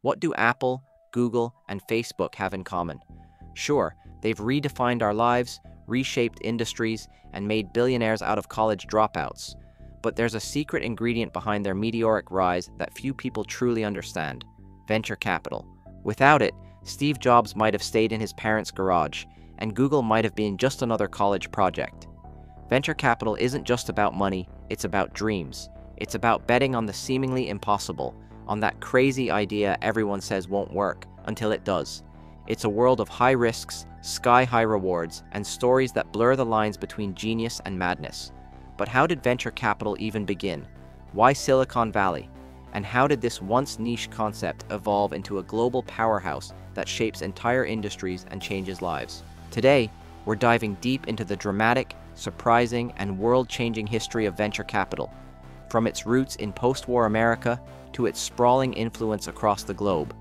What do Apple, Google, and Facebook have in common? Sure, they've redefined our lives, reshaped industries, and made billionaires out of college dropouts. But there's a secret ingredient behind their meteoric rise that few people truly understand: venture capital. Without it, Steve Jobs might have stayed in his parents' garage, and Google might have been just another college project. Venture capital isn't just about money, it's about dreams. It's about betting on the seemingly impossible, on that crazy idea everyone says won't work, until it does. It's a world of high risks, sky-high rewards, and stories that blur the lines between genius and madness. But how did venture capital even begin? Why Silicon Valley? And how did this once niche concept evolve into a global powerhouse that shapes entire industries and changes lives? Today, we're diving deep into the dramatic, surprising, and world-changing history of venture capital, from its roots in post-war America to its sprawling influence across the globe.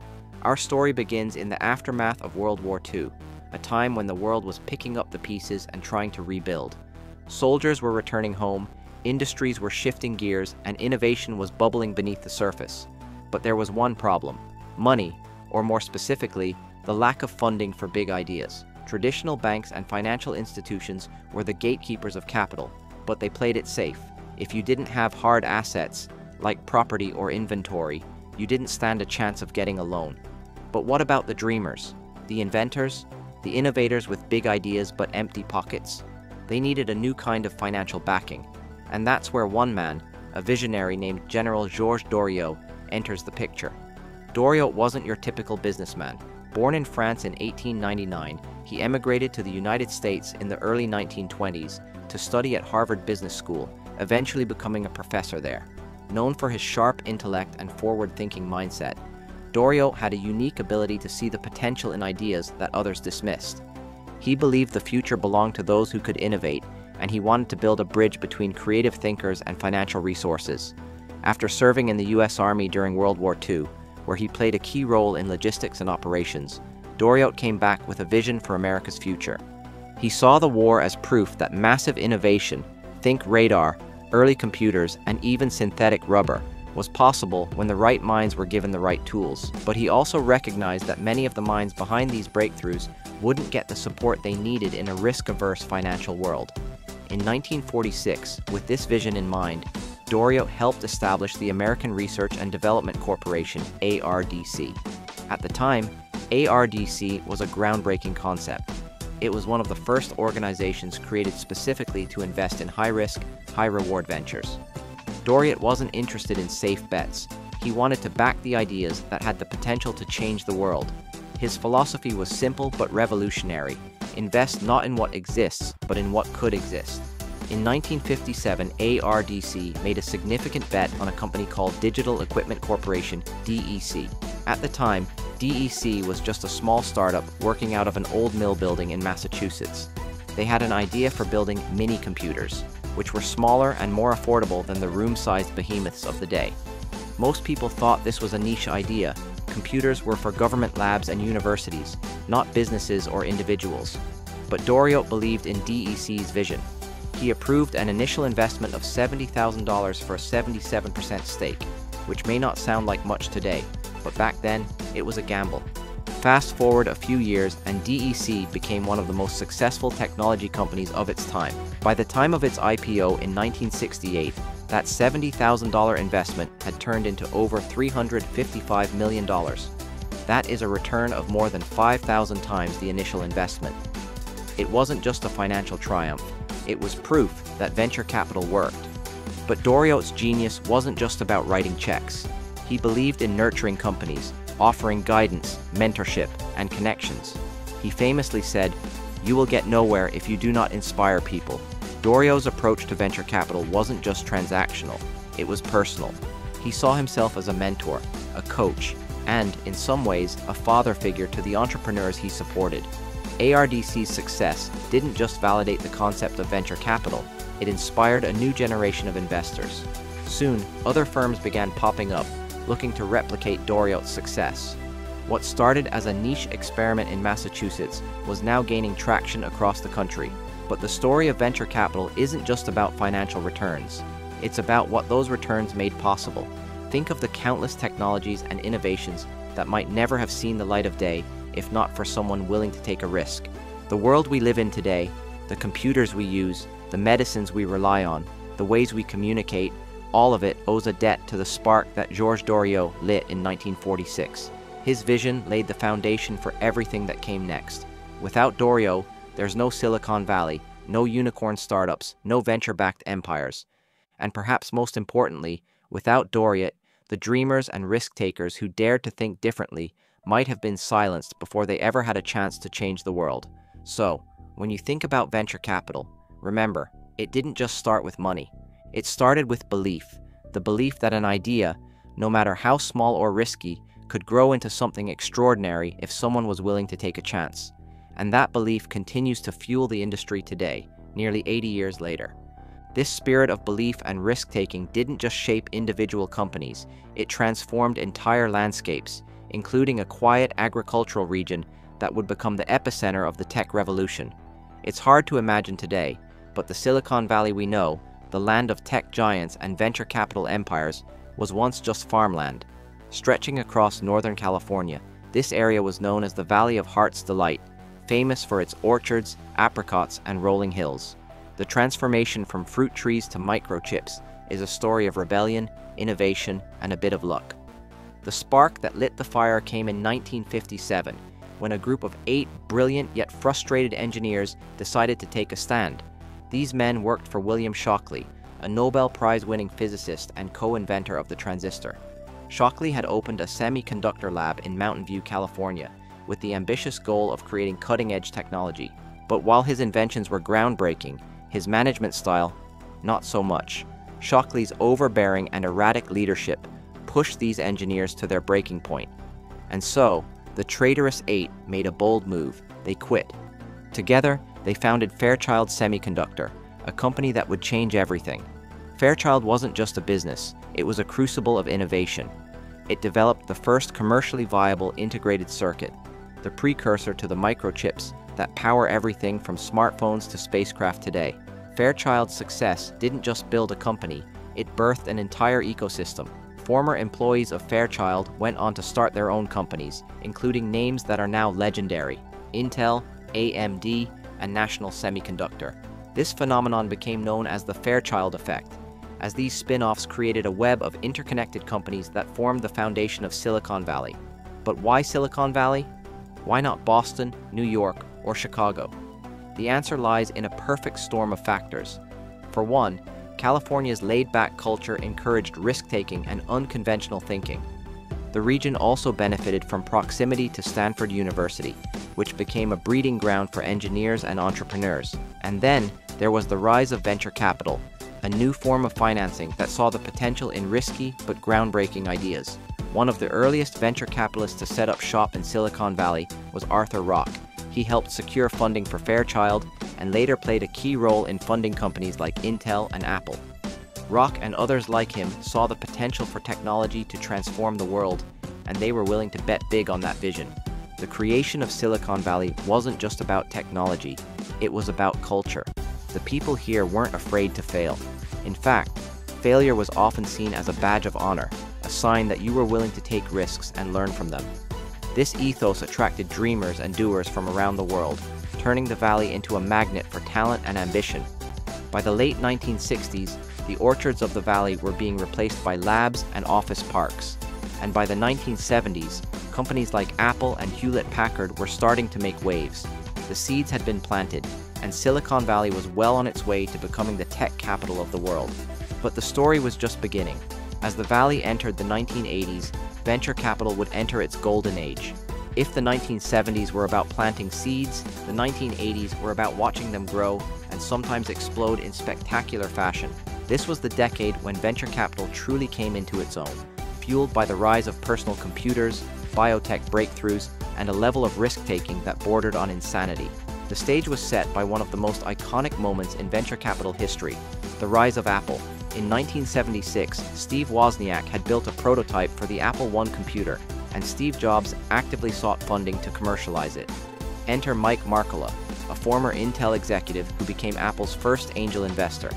Our story begins in the aftermath of World War II, a time when the world was picking up the pieces and trying to rebuild. Soldiers were returning home, industries were shifting gears, and innovation was bubbling beneath the surface. But there was one problem: money, or more specifically, the lack of funding for big ideas. Traditional banks and financial institutions were the gatekeepers of capital, but they played it safe. If you didn't have hard assets, like property or inventory, you didn't stand a chance of getting a loan. But what about the dreamers, the inventors, the innovators with big ideas but empty pockets? They needed a new kind of financial backing, and that's where one man, a visionary named General Georges Doriot, enters the picture. Doriot wasn't your typical businessman. Born in France in 1899, he emigrated to the United States in the early 1920s to study at Harvard Business School, eventually becoming a professor there. Known for his sharp intellect and forward-thinking mindset, Doriot had a unique ability to see the potential in ideas that others dismissed. He believed the future belonged to those who could innovate, and he wanted to build a bridge between creative thinkers and financial resources. After serving in the U.S. Army during World War II, where he played a key role in logistics and operations, Doriot came back with a vision for America's future. He saw the war as proof that massive innovation, think radar, early computers, and even synthetic rubber, was possible when the right minds were given the right tools. But he also recognized that many of the minds behind these breakthroughs wouldn't get the support they needed in a risk-averse financial world. In 1946, with this vision in mind, Doriot helped establish the American Research and Development Corporation, ARDC. At the time, ARDC was a groundbreaking concept. It was one of the first organizations created specifically to invest in high-risk, high-reward ventures. Doriot wasn't interested in safe bets. He wanted to back the ideas that had the potential to change the world. His philosophy was simple but revolutionary: invest not in what exists, but in what could exist. In 1957, ARDC made a significant bet on a company called Digital Equipment Corporation, DEC. At the time, DEC was just a small startup working out of an old mill building in Massachusetts. They had an idea for building mini-computers, which were smaller and more affordable than the room-sized behemoths of the day. Most people thought this was a niche idea. Computers were for government labs and universities, not businesses or individuals. But Doriot believed in DEC's vision. He approved an initial investment of $70,000 for a 77% stake, which may not sound like much today, but back then, it was a gamble. Fast forward a few years, and DEC became one of the most successful technology companies of its time. By the time of its IPO in 1968, that $70,000 investment had turned into over $355 million. That is a return of more than 5,000 times the initial investment. It wasn't just a financial triumph. It was proof that venture capital worked. But Doriot's genius wasn't just about writing checks. He believed in nurturing companies, offering guidance, mentorship, and connections. He famously said, "You will get nowhere if you do not inspire people." Doriot's approach to venture capital wasn't just transactional, it was personal. He saw himself as a mentor, a coach, and, in some ways, a father figure to the entrepreneurs he supported. ARDC's success didn't just validate the concept of venture capital, it inspired a new generation of investors. Soon, other firms began popping up, looking to replicate Doriot's success. What started as a niche experiment in Massachusetts was now gaining traction across the country. But the story of venture capital isn't just about financial returns. It's about what those returns made possible. Think of the countless technologies and innovations that might never have seen the light of day if not for someone willing to take a risk. The world we live in today, the computers we use, the medicines we rely on, the ways we communicate, all of it owes a debt to the spark that Georges Doriot lit in 1946. His vision laid the foundation for everything that came next. Without Doriot, there's no Silicon Valley, no unicorn startups, no venture-backed empires. And perhaps most importantly, without Doriot, the dreamers and risk-takers who dared to think differently might have been silenced before they ever had a chance to change the world. So, when you think about venture capital, remember, it didn't just start with money. It started with belief, the belief that an idea, no matter how small or risky, could grow into something extraordinary if someone was willing to take a chance. And that belief continues to fuel the industry today, nearly 80 years later. This spirit of belief and risk-taking didn't just shape individual companies, it transformed entire landscapes, including a quiet agricultural region that would become the epicenter of the tech revolution. It's hard to imagine today, but the Silicon Valley we know, the land of tech giants and venture capital empires, was once just farmland. Stretching across Northern California, this area was known as the Valley of Heart's Delight, famous for its orchards, apricots, and rolling hills. The transformation from fruit trees to microchips is a story of rebellion, innovation, and a bit of luck. The spark that lit the fire came in 1957, when a group of 8 brilliant yet frustrated engineers decided to take a stand. These men worked for William Shockley, a Nobel Prize-winning physicist and co-inventor of the transistor. Shockley had opened a semiconductor lab in Mountain View, California, with the ambitious goal of creating cutting-edge technology. But while his inventions were groundbreaking, his management style, not so much. Shockley's overbearing and erratic leadership pushed these engineers to their breaking point. And so, the traitorous 8 made a bold move. They quit. Together, they founded Fairchild Semiconductor, a company that would change everything. Fairchild wasn't just a business, it was a crucible of innovation. It developed the first commercially viable integrated circuit, the precursor to the microchips that power everything from smartphones to spacecraft today. Fairchild's success didn't just build a company, it birthed an entire ecosystem. Former employees of Fairchild went on to start their own companies, including names that are now legendary: Intel, AMD, and National Semiconductor. This phenomenon became known as the Fairchild effect, as these spin-offs created a web of interconnected companies that formed the foundation of Silicon Valley. But why Silicon Valley? Why not Boston, New York, or Chicago? The answer lies in a perfect storm of factors. For one, California's laid-back culture encouraged risk-taking and unconventional thinking. The region also benefited from proximity to Stanford University, which became a breeding ground for engineers and entrepreneurs. And then, there was the rise of venture capital, a new form of financing that saw the potential in risky but groundbreaking ideas. One of the earliest venture capitalists to set up shop in Silicon Valley was Arthur Rock. He helped secure funding for Fairchild and later played a key role in funding companies like Intel and Apple. Rock and others like him saw the potential for technology to transform the world, and they were willing to bet big on that vision. The creation of Silicon Valley wasn't just about technology, it was about culture. The people here weren't afraid to fail. In fact, failure was often seen as a badge of honor, a sign that you were willing to take risks and learn from them. This ethos attracted dreamers and doers from around the world, turning the valley into a magnet for talent and ambition. By the late 1960s, the orchards of the valley were being replaced by labs and office parks. And by the 1970s, companies like Apple and Hewlett-Packard were starting to make waves. The seeds had been planted, and Silicon Valley was well on its way to becoming the tech capital of the world. But the story was just beginning. As the valley entered the 1980s, venture capital would enter its golden age. If the 1970s were about planting seeds, the 1980s were about watching them grow and sometimes explode in spectacular fashion. This was the decade when venture capital truly came into its own, fueled by the rise of personal computers, biotech breakthroughs, and a level of risk-taking that bordered on insanity. The stage was set by one of the most iconic moments in venture capital history, the rise of Apple. In 1976, Steve Wozniak had built a prototype for the Apple I computer, and Steve Jobs actively sought funding to commercialize it. Enter Mike Markkula, a former Intel executive who became Apple's first angel investor.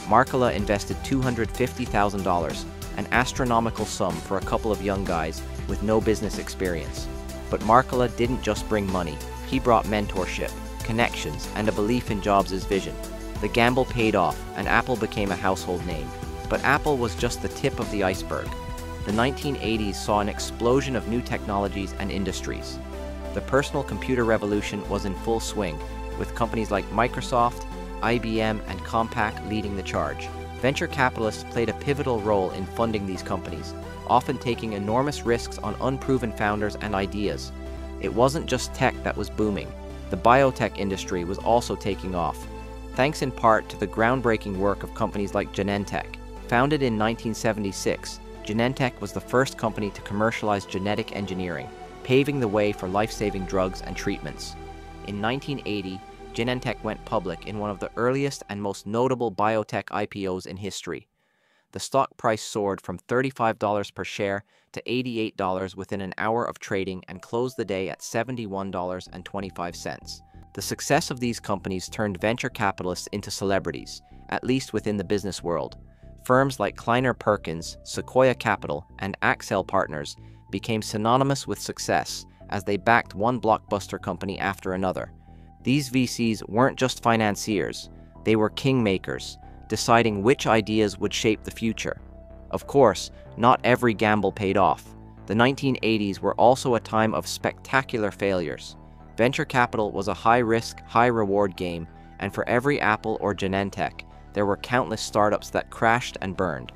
Markkula invested $250,000, an astronomical sum for a couple of young guys with no business experience. But Markkula didn't just bring money, he brought mentorship, connections, and a belief in Jobs' vision. The gamble paid off, and Apple became a household name. But Apple was just the tip of the iceberg. The 1980s saw an explosion of new technologies and industries. The personal computer revolution was in full swing, with companies like Microsoft, IBM, and Compaq leading the charge. Venture capitalists played a pivotal role in funding these companies, often taking enormous risks on unproven founders and ideas. It wasn't just tech that was booming. The biotech industry was also taking off, thanks in part to the groundbreaking work of companies like Genentech. Founded in 1976, Genentech was the first company to commercialize genetic engineering, paving the way for life-saving drugs and treatments. In 1980, Genentech went public in one of the earliest and most notable biotech IPOs in history. The stock price soared from $35 per share to $88 within an hour of trading and closed the day at $71.25. The success of these companies turned venture capitalists into celebrities, at least within the business world. Firms like Kleiner Perkins, Sequoia Capital, and Accel Partners became synonymous with success as they backed one blockbuster company after another. These VCs weren't just financiers, they were kingmakers, deciding which ideas would shape the future. Of course, not every gamble paid off. The 1980s were also a time of spectacular failures. Venture capital was a high-risk, high-reward game, and for every Apple or Genentech, there were countless startups that crashed and burned.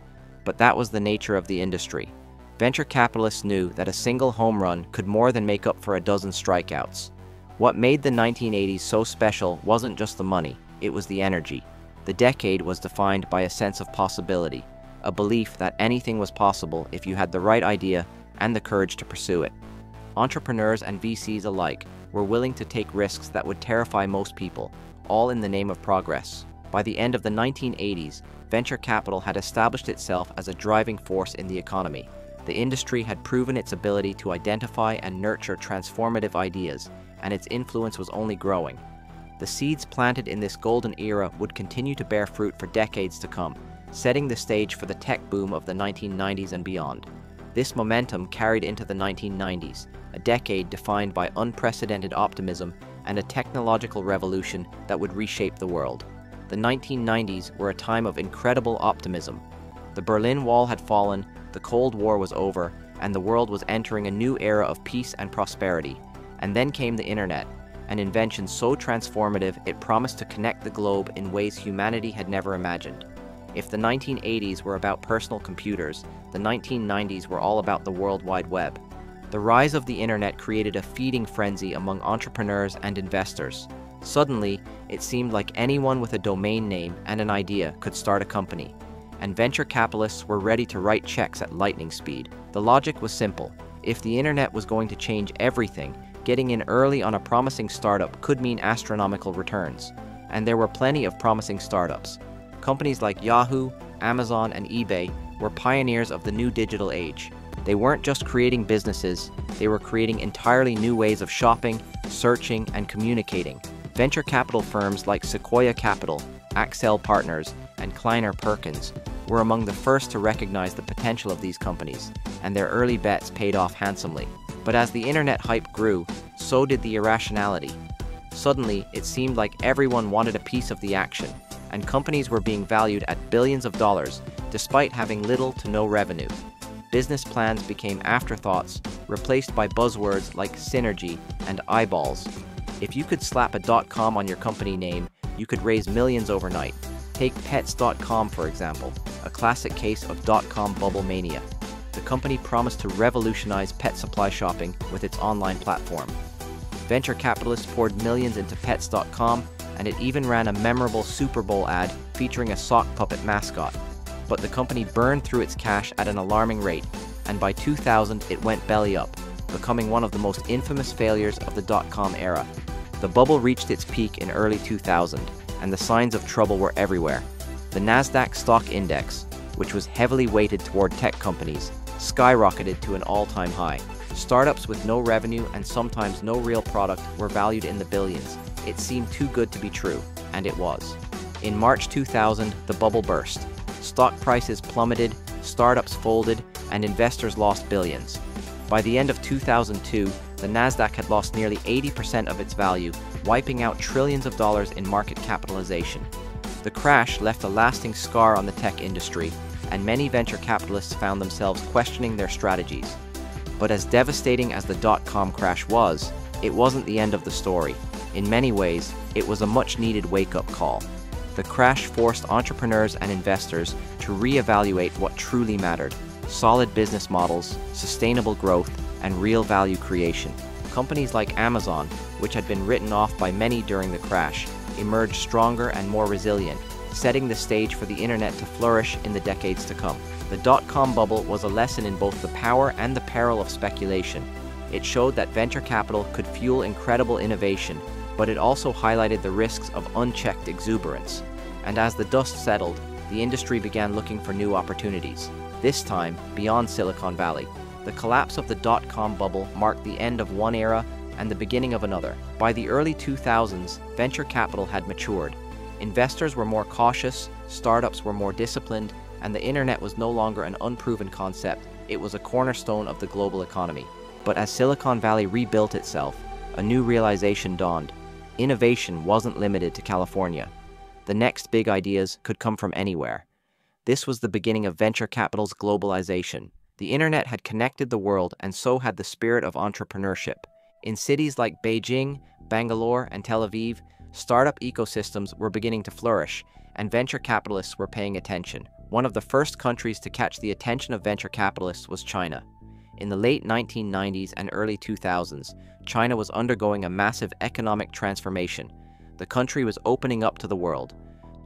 But that was the nature of the industry. Venture capitalists knew that a single home run could more than make up for a dozen strikeouts. What made the 1980s so special wasn't just the money, it was the energy. The decade was defined by a sense of possibility, a belief that anything was possible if you had the right idea and the courage to pursue it. Entrepreneurs and VCs alike were willing to take risks that would terrify most people, all in the name of progress. By the end of the 1980s, venture capital had established itself as a driving force in the economy. The industry had proven its ability to identify and nurture transformative ideas, and its influence was only growing. The seeds planted in this golden era would continue to bear fruit for decades to come, setting the stage for the tech boom of the 1990s and beyond. This momentum carried into the 1990s, a decade defined by unprecedented optimism and a technological revolution that would reshape the world. The 1990s were a time of incredible optimism. The Berlin Wall had fallen, the Cold War was over, and the world was entering a new era of peace and prosperity. And then came the internet, an invention so transformative it promised to connect the globe in ways humanity had never imagined. If the 1980s were about personal computers, the 1990s were all about the World Wide Web. The rise of the internet created a feeding frenzy among entrepreneurs and investors. Suddenly, it seemed like anyone with a domain name and an idea could start a company, and venture capitalists were ready to write checks at lightning speed. The logic was simple. If the internet was going to change everything, getting in early on a promising startup could mean astronomical returns. And there were plenty of promising startups. Companies like Yahoo, Amazon, and eBay were pioneers of the new digital age. They weren't just creating businesses, they were creating entirely new ways of shopping, searching, and communicating. Venture capital firms like Sequoia Capital, Accel Partners, and Kleiner Perkins were among the first to recognize the potential of these companies, and their early bets paid off handsomely. But as the internet hype grew, so did the irrationality. Suddenly, it seemed like everyone wanted a piece of the action, and companies were being valued at billions of dollars, despite having little to no revenue. Business plans became afterthoughts, replaced by buzzwords like synergy and eyeballs. If you could slap a .com on your company name, you could raise millions overnight. Take Pets.com, for example, a classic case of .com bubble mania. The company promised to revolutionize pet supply shopping with its online platform. Venture capitalists poured millions into Pets.com, and it even ran a memorable Super Bowl ad featuring a sock puppet mascot. But the company burned through its cash at an alarming rate, and by 2000 it went belly up, becoming one of the most infamous failures of the .com era. The bubble reached its peak in early 2000, and the signs of trouble were everywhere. The Nasdaq stock index, which was heavily weighted toward tech companies, skyrocketed to an all-time high. Startups with no revenue and sometimes no real product were valued in the billions. It seemed too good to be true, and it was. In March 2000, the bubble burst. Stock prices plummeted, startups folded, and investors lost billions. By the end of 2002, the Nasdaq had lost nearly 80% of its value, wiping out trillions of dollars in market capitalization. The crash left a lasting scar on the tech industry, and many venture capitalists found themselves questioning their strategies. But as devastating as the dot-com crash was, it wasn't the end of the story. In many ways, it was a much-needed wake-up call. The crash forced entrepreneurs and investors to reevaluate what truly mattered: solid business models, sustainable growth, and real value creation. Companies like Amazon, which had been written off by many during the crash, emerged stronger and more resilient, setting the stage for the internet to flourish in the decades to come. The dot-com bubble was a lesson in both the power and the peril of speculation. It showed that venture capital could fuel incredible innovation, but it also highlighted the risks of unchecked exuberance. And as the dust settled, the industry began looking for new opportunities, this time beyond Silicon Valley. The collapse of the dot-com bubble marked the end of one era and the beginning of another. By the early 2000s, venture capital had matured. Investors were more cautious, startups were more disciplined, and the internet was no longer an unproven concept. It was a cornerstone of the global economy. But as Silicon Valley rebuilt itself, a new realization dawned. Innovation wasn't limited to California. The next big ideas could come from anywhere. This was the beginning of venture capital's globalization. The internet had connected the world, and so had the spirit of entrepreneurship. In cities like Beijing, Bangalore, and Tel Aviv, startup ecosystems were beginning to flourish, and venture capitalists were paying attention. One of the first countries to catch the attention of venture capitalists was China. In the late 1990s and early 2000s, China was undergoing a massive economic transformation. The country was opening up to the world.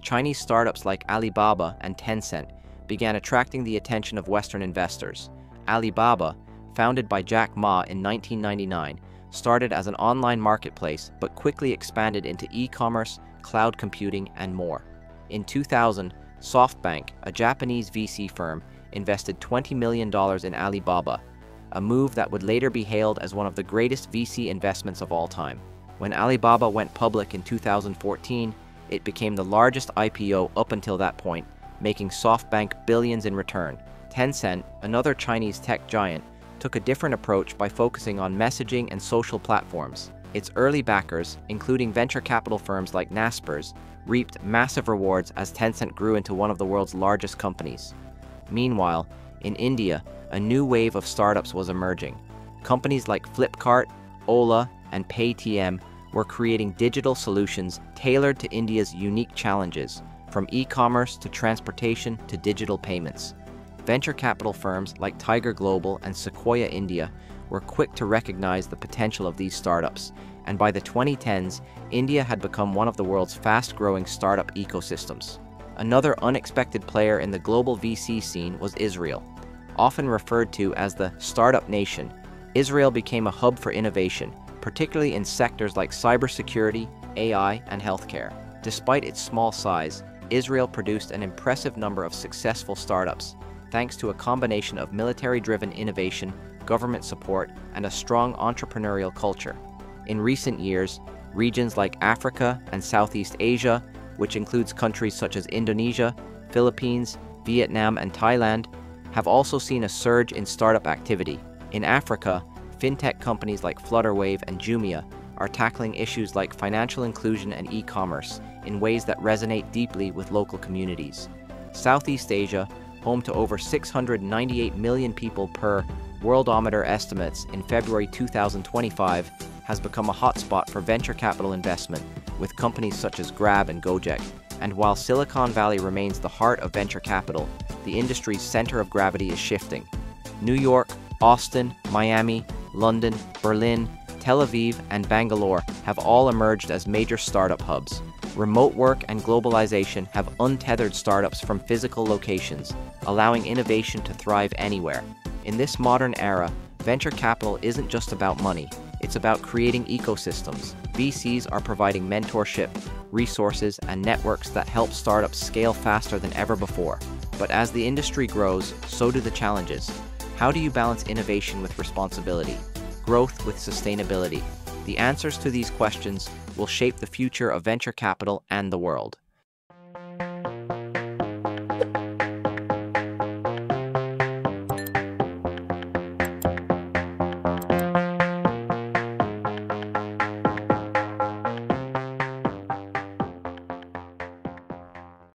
Chinese startups like Alibaba and Tencent began attracting the attention of Western investors. Alibaba, founded by Jack Ma in 1999, started as an online marketplace but quickly expanded into e-commerce, cloud computing, and more. In 2000, SoftBank, a Japanese VC firm, invested $20 million in Alibaba, a move that would later be hailed as one of the greatest VC investments of all time. When Alibaba went public in 2014, it became the largest IPO up until that point, making SoftBank billions in return. Tencent, another Chinese tech giant, took a different approach by focusing on messaging and social platforms. Its early backers, including venture capital firms like Naspers, reaped massive rewards as Tencent grew into one of the world's largest companies. Meanwhile, in India, a new wave of startups was emerging. Companies like Flipkart, Ola, and Paytm were creating digital solutions tailored to India's unique challenges, from e-commerce to transportation to digital payments. Venture capital firms like Tiger Global and Sequoia India were quick to recognize the potential of these startups, and by the 2010s, India had become one of the world's fast-growing startup ecosystems. Another unexpected player in the global VC scene was Israel. Often referred to as the startup nation, Israel became a hub for innovation, particularly in sectors like cybersecurity, AI, and healthcare. Despite its small size, Israel produced an impressive number of successful startups, thanks to a combination of military-driven innovation, government support, and a strong entrepreneurial culture. In recent years, regions like Africa and Southeast Asia, which includes countries such as Indonesia, Philippines, Vietnam, and Thailand, have also seen a surge in startup activity. In Africa, fintech companies like Flutterwave and Jumia are tackling issues like financial inclusion and e-commerce in ways that resonate deeply with local communities. Southeast Asia, home to over 698 million people per Worldometer estimates in February 2025, has become a hotspot for venture capital investment, with companies such as Grab and Gojek. And while Silicon Valley remains the heart of venture capital, the industry's center of gravity is shifting. New York, Austin, Miami, London, Berlin, Tel Aviv, and Bangalore have all emerged as major startup hubs. Remote work and globalization have untethered startups from physical locations, allowing innovation to thrive anywhere. In this modern era, venture capital isn't just about money, it's about creating ecosystems. VCs are providing mentorship, resources, and networks that help startups scale faster than ever before. But as the industry grows, so do the challenges. How do you balance innovation with responsibility? Growth with sustainability? The answers to these questions will shape the future of venture capital and the world.